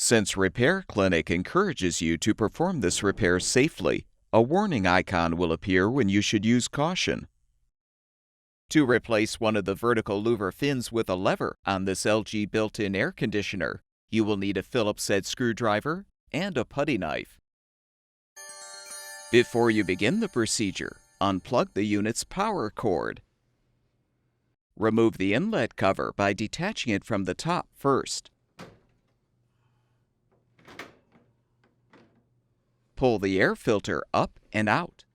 Since Repair Clinic encourages you to perform this repair safely, a warning icon will appear when you should use caution. To replace one of the vertical louver fins with a lever on this LG built-in air conditioner, you will need a Phillips head screwdriver and a putty knife. Before you begin the procedure, unplug the unit's power cord. Remove the inlet cover by detaching it from the top first. Pull the air filter up and out.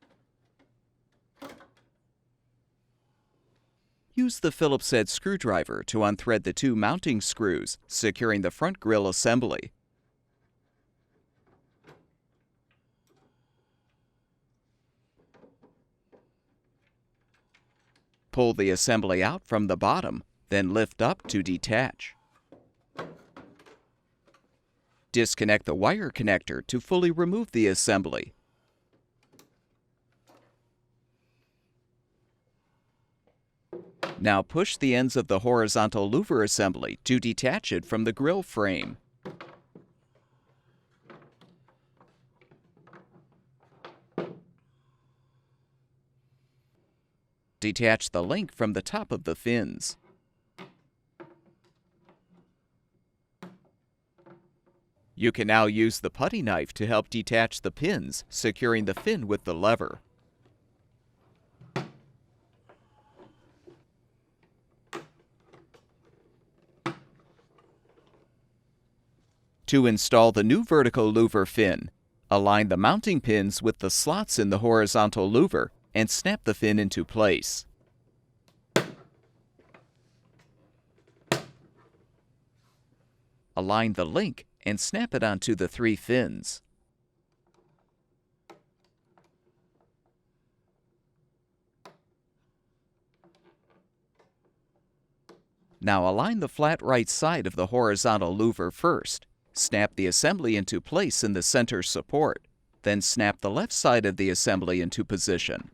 Use the Phillips head screwdriver to unthread the two mounting screws, securing the front grille assembly. Pull the assembly out from the bottom, then lift up to detach. Disconnect the wire connector to fully remove the assembly. Now push the ends of the horizontal louver assembly to detach it from the grille frame. Detach the link from the top of the fins. You can now use the putty knife to help detach the pins, securing the fin with the lever. To install the new vertical louver fin, align the mounting pins with the slots in the horizontal louver and snap the fin into place. Align the link and snap it onto the three fins. Now align the flat right side of the horizontal louver first. Snap the assembly into place in the center support. Then snap the left side of the assembly into position.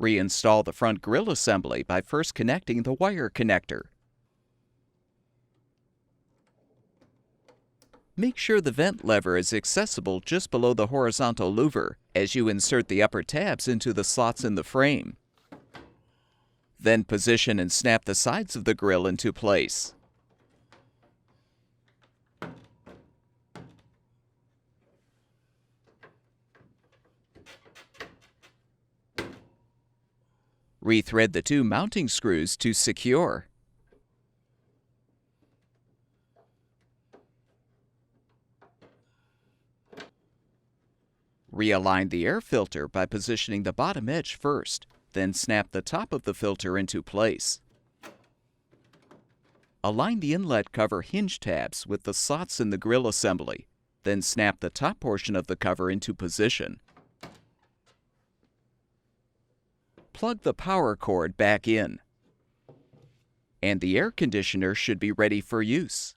Reinstall the front grille assembly by first connecting the wire connector. Make sure the vent lever is accessible just below the horizontal louver as you insert the upper tabs into the slots in the frame. Then position and snap the sides of the grille into place. Rethread the two mounting screws to secure. Realign the air filter by positioning the bottom edge first, then snap the top of the filter into place. Align the inlet cover hinge tabs with the slots in the grille assembly, then snap the top portion of the cover into position. Plug the power cord back in, and the air conditioner should be ready for use.